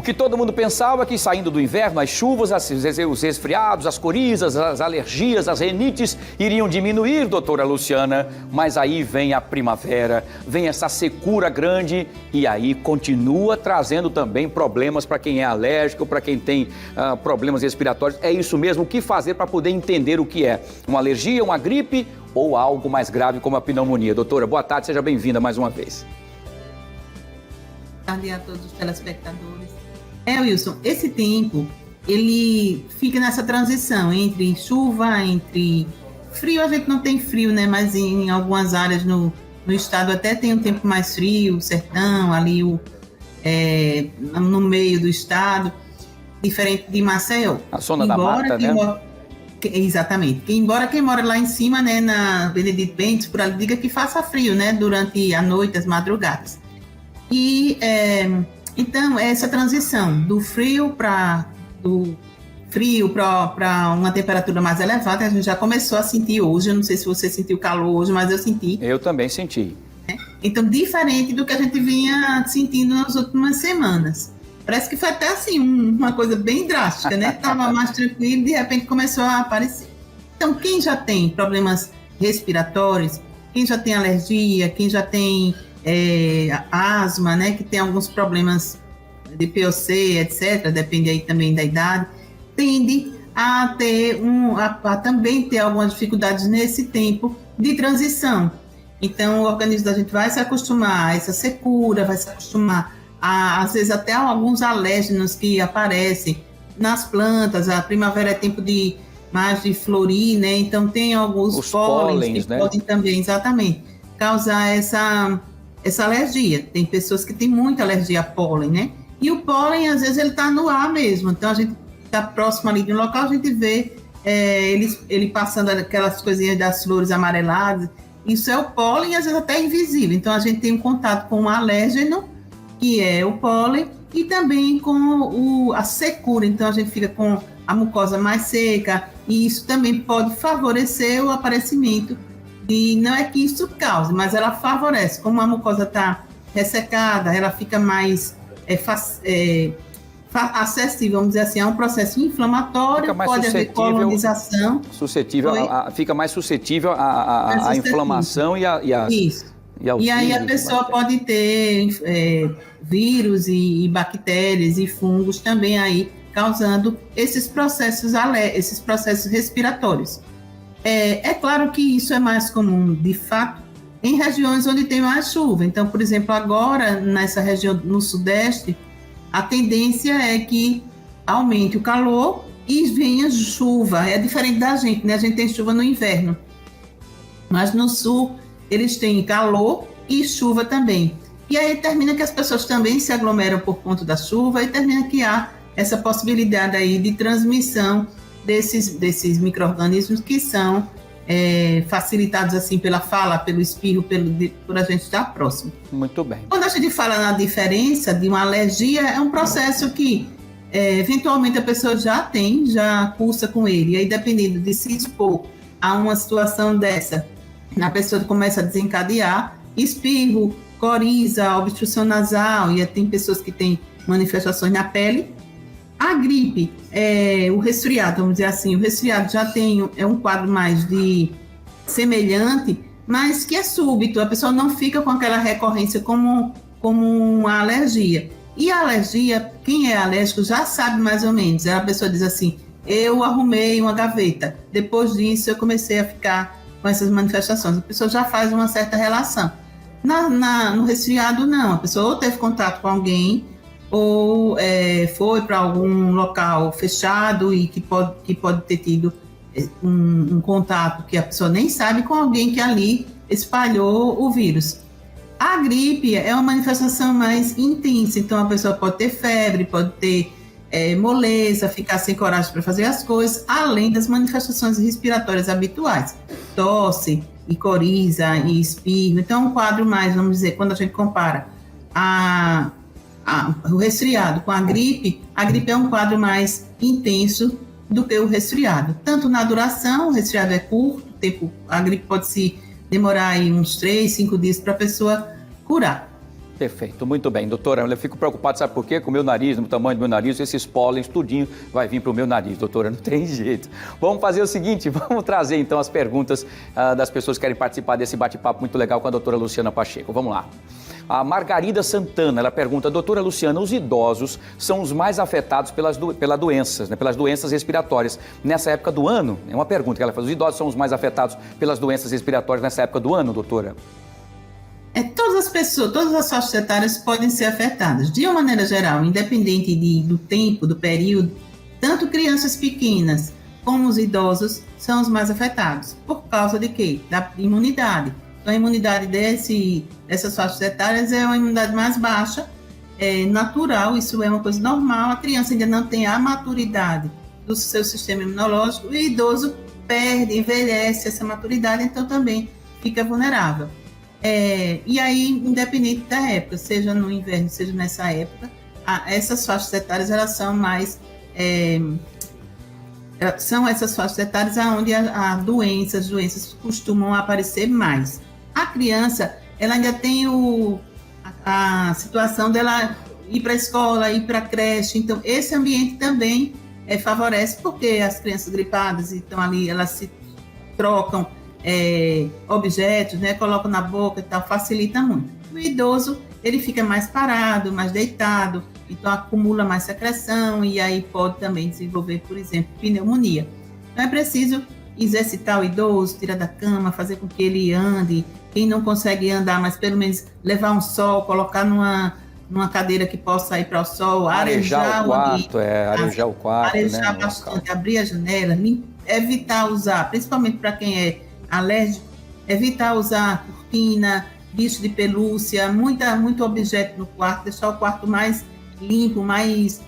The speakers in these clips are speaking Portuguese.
que todo mundo pensava que saindo do inverno, as chuvas, os resfriados, as corizas, as alergias, as rinites iriam diminuir, doutora Luciana, mas aí vem a primavera, vem essa secura grande e aí continua trazendo também problemas para quem é alérgico, para quem tem problemas respiratórios. É isso mesmo, o que fazer para poder entender o que é uma alergia, uma gripe ou algo mais grave como a pneumonia? Doutora, boa tarde, seja bem-vinda mais uma vez. Boa tarde a todos os telespectadores. Wilson, esse tempo, ele fica nessa transição entre chuva, entre frio. A gente não tem frio, né? Mas em algumas áreas no estado até tem um tempo mais frio, sertão, ali no meio do estado, diferente de Maceió. A zona da mata, né? Exatamente. Embora quem mora lá em cima, né, na Benedito Bentes, por ali, diga que faça frio, né? Durante a noite, as madrugadas. E então essa transição do frio para uma temperatura mais elevada, a gente já começou a sentir hoje. Eu não sei se você sentiu calor hoje, mas eu senti. Eu também senti. Então, diferente do que a gente vinha sentindo nas últimas semanas. Parece que foi até assim uma coisa bem drástica, né? Estava mais tranquilo e de repente começou a aparecer. Então, quem já tem problemas respiratórios, quem já tem alergia, quem já tem asma, né, que tem alguns problemas de POC, etc., depende aí também da idade, tende a ter a também ter algumas dificuldades nesse tempo de transição. Então, o organismo da gente vai se acostumar a essa secura, vai se acostumar às vezes até alguns alérgenos que aparecem nas plantas. A primavera é tempo mais de florir, né? Então, tem alguns pólenes que podem também, exatamente, causar essa alergia. Tem pessoas que têm muita alergia a pólen, né? E o pólen, às vezes, ele está no ar mesmo. Então, a gente está próximo ali de um local, a gente vê ele passando aquelas coisinhas das flores amareladas. Isso é o pólen, às vezes até invisível. Então, a gente tem um contato com o alérgeno, que é o pólen, e também com a secura. Então, a gente fica com a mucosa mais seca, e isso também pode favorecer o aparecimento. E não é que isso cause, mas ela favorece. Como a mucosa está ressecada, ela fica mais acessível, vamos dizer assim, a um processo inflamatório, pode haver colonização. Fica mais suscetível à inflamação Isso. E aí a pessoa pode ter vírus e bactérias e fungos também aí, causando esses processos respiratórios. É claro que isso é mais comum, de fato, em regiões onde tem mais chuva. Então, por exemplo, agora, nessa região no Sudeste, a tendência é que aumente o calor e venha chuva. É diferente da gente, né? A gente tem chuva no inverno. Mas no Sul, eles têm calor e chuva também. E aí termina que as pessoas também se aglomeram por conta da chuva e termina que há essa possibilidade aí de transmissão desses micro-organismos que são facilitados assim pela fala, pelo espirro, por a gente estar próximo. Muito bem. Quando a gente fala na diferença de uma alergia, é um processo que eventualmente a pessoa já cursa com ele. E aí, dependendo de se expor a uma situação dessa, a pessoa começa a desencadear espirro, coriza, obstrução nasal, e tem pessoas que têm manifestações na pele. A gripe, o resfriado, vamos dizer assim, o resfriado já tem um quadro mais semelhante, mas que é súbito, a pessoa não fica com aquela recorrência como uma alergia. E a alergia, quem é alérgico já sabe mais ou menos. A pessoa diz assim, eu arrumei uma gaveta, depois disso eu comecei a ficar com essas manifestações. A pessoa já faz uma certa relação. No resfriado, não. A pessoa ou teve contato com alguém, ou foi para algum local fechado e que pode ter tido um contato que a pessoa nem sabe com alguém que ali espalhou o vírus. A gripe é uma manifestação mais intensa, então a pessoa pode ter febre, pode ter moleza, ficar sem coragem para fazer as coisas, além das manifestações respiratórias habituais, tosse, e coriza, e espirro. Então, um quadro mais, vamos dizer, quando a gente compara o resfriado com a gripe é um quadro mais intenso do que o resfriado. Tanto na duração, o resfriado é curto, a gripe pode se demorar aí uns 3, 5 dias para a pessoa curar. Perfeito, muito bem. Doutora, eu fico preocupado, sabe por quê? Com o meu nariz, no tamanho do meu nariz, esses pólens, tudinho vai vir para o meu nariz, doutora, não tem jeito. Vamos fazer o seguinte, vamos trazer então as perguntas das pessoas que querem participar desse bate-papo muito legal com a doutora Luciana Pacheco. Vamos lá. A Margarida Santana, ela pergunta, doutora Luciana, os idosos são os mais afetados pelas doenças, né, pelas doenças respiratórias nessa época do ano? É uma pergunta que ela faz, os idosos são os mais afetados pelas doenças respiratórias nessa época do ano, doutora? Todas as pessoas, todas as faixas etárias podem ser afetadas. De uma maneira geral, independente do tempo, do período, tanto crianças pequenas como os idosos são os mais afetados. Por causa de quê? Da imunidade. Então, a imunidade dessas faixas etárias é uma imunidade mais baixa, é natural, isso é uma coisa normal. A criança ainda não tem a maturidade do seu sistema imunológico e o idoso perde, envelhece essa maturidade, então também fica vulnerável. E aí, independente da época, seja no inverno, seja nessa época, essas faixas etárias, elas são mais... são essas faixas etárias onde as doenças costumam aparecer mais. A criança, ela ainda tem a situação dela ir para a escola, ir para a creche, então esse ambiente também favorece, porque as crianças gripadas estão ali, elas se trocam objetos, né, colocam na boca e tal, facilita muito. O idoso, ele fica mais parado, mais deitado, então acumula mais secreção e aí pode também desenvolver, por exemplo, pneumonia. Então é preciso exercitar o idoso, tirar da cama, fazer com que ele ande. Quem não consegue andar, mas pelo menos levar um sol, colocar numa cadeira que possa ir para o sol, arejar o quarto, arejar o quarto, arejar, né, bastante, abrir a janela, evitar usar, principalmente para quem é alérgico, evitar usar cortina, bicho de pelúcia, muito objeto no quarto, deixar o quarto mais limpo, mais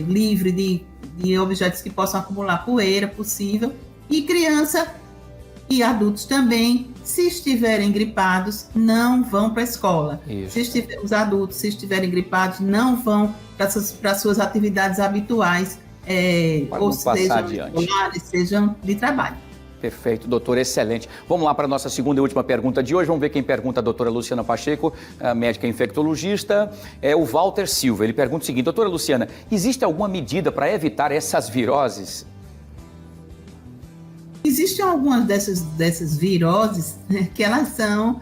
livre de objetos que possam acumular poeira possível. E criança e adultos também, se estiverem gripados, não vão para a escola. Os adultos, se estiverem gripados, não vão para suas atividades habituais, ou sejam escolares, sejam de trabalho. Perfeito, doutor, excelente. Vamos lá para a nossa segunda e última pergunta de hoje. Vamos ver quem pergunta, a doutora Luciana Pacheco, médica infectologista. É o Walter Silva. Ele pergunta o seguinte, doutora Luciana, existe alguma medida para evitar essas viroses? Existem algumas dessas viroses, né, que elas são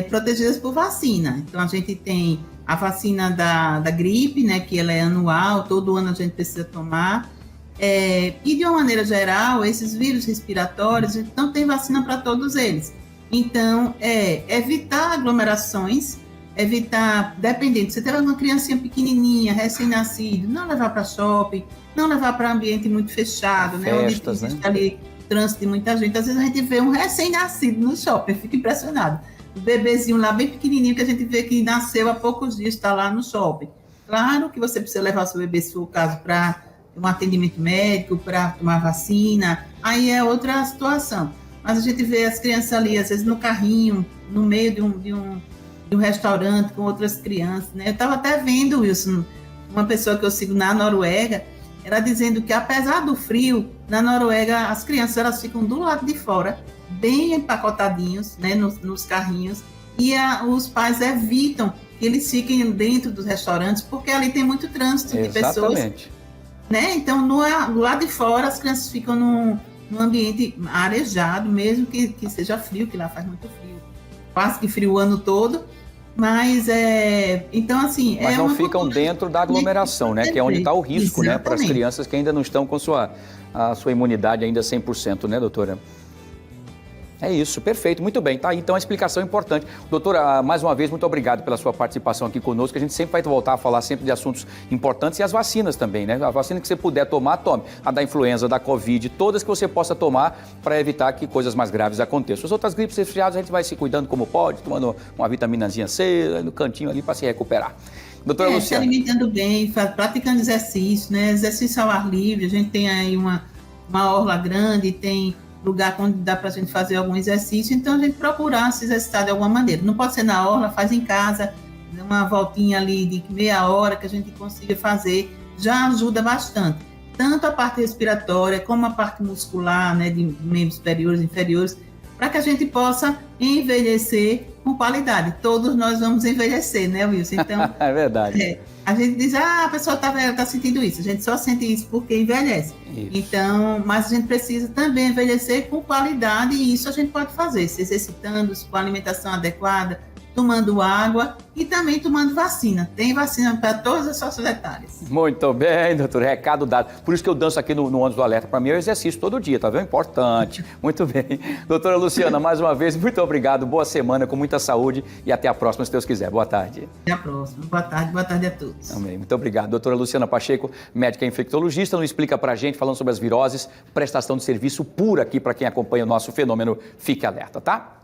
protegidas por vacina. Então, a gente tem a vacina da gripe, né, que ela é anual, todo ano a gente precisa tomar. E, de uma maneira geral, esses vírus respiratórios, então, tem vacina para todos eles. Então, evitar aglomerações, evitar, dependendo, você tem uma criancinha pequenininha, recém-nascido, não levar para shopping, não levar para ambiente muito fechado, festas, né, onde existe ali trânsito de muita gente. Às vezes a gente vê um recém-nascido no shopping, eu fico impressionado. O bebezinho lá, bem pequenininho, que a gente vê que nasceu há poucos dias, está lá no shopping. Claro que você precisa levar seu bebê, se for o caso, para um atendimento médico, para tomar vacina, aí é outra situação. Mas a gente vê as crianças ali, às vezes no carrinho, no meio de um restaurante com outras crianças, né? Eu estava até vendo, Wilson, uma pessoa que eu sigo na Noruega, ela dizendo que apesar do frio, na Noruega as crianças elas ficam do lado de fora, bem empacotadinhos, né, nos carrinhos, e os pais evitam que eles fiquem dentro dos restaurantes, porque ali tem muito trânsito de pessoas. Né? Então, do lado de fora, as crianças ficam num ambiente arejado, mesmo que seja frio, que lá faz muito frio, quase que frio o ano todo, mas então assim... Mas não ficam dentro da aglomeração, né? Que é onde está o risco, né? Para as crianças que ainda não estão com a sua imunidade ainda 100%, né, doutora? É isso, perfeito, muito bem, tá aí então a explicação importante. Doutora, mais uma vez, muito obrigado pela sua participação aqui conosco, a gente sempre vai voltar a falar sempre de assuntos importantes e as vacinas também, né? A vacina que você puder tomar, tome. A da influenza, da Covid, todas que você possa tomar para evitar que coisas mais graves aconteçam. As outras gripes resfriadas a gente vai se cuidando como pode, tomando uma vitaminazinha C no cantinho ali para se recuperar. Doutora Luciana. Se alimentando bem, praticando exercício, né? Exercício ao ar livre, a gente tem aí uma orla grande, tem lugar onde dá para a gente fazer algum exercício, então a gente procurar se exercitar de alguma maneira. Não pode ser na orla, faz em casa, uma voltinha ali de meia hora que a gente consiga fazer, já ajuda bastante. Tanto a parte respiratória como a parte muscular, né, de membros superiores e inferiores, para que a gente possa envelhecer com qualidade. Todos nós vamos envelhecer, né, Wilson? Então, é verdade. A gente diz, a pessoa tá sentindo isso. A gente só sente isso porque envelhece. Isso. Então, mas a gente precisa também envelhecer com qualidade e isso a gente pode fazer, se exercitando, com alimentação adequada, tomando água e também tomando vacina. Tem vacina para todas as faixas etárias. Muito bem, doutor. Recado dado. Por isso que eu danço aqui no ônibus do Alerta. Para mim é um exercício todo dia, tá vendo? Importante. Muito bem. Doutora Luciana, mais uma vez, muito obrigado. Boa semana, com muita saúde e até a próxima, se Deus quiser. Boa tarde. Até a próxima. Boa tarde a todos. Amém. Muito obrigado. Doutora Luciana Pacheco, médica infectologista, nos explica pra gente, falando sobre as viroses, prestação de serviço pura aqui para quem acompanha o nosso fenômeno. Fique alerta, tá?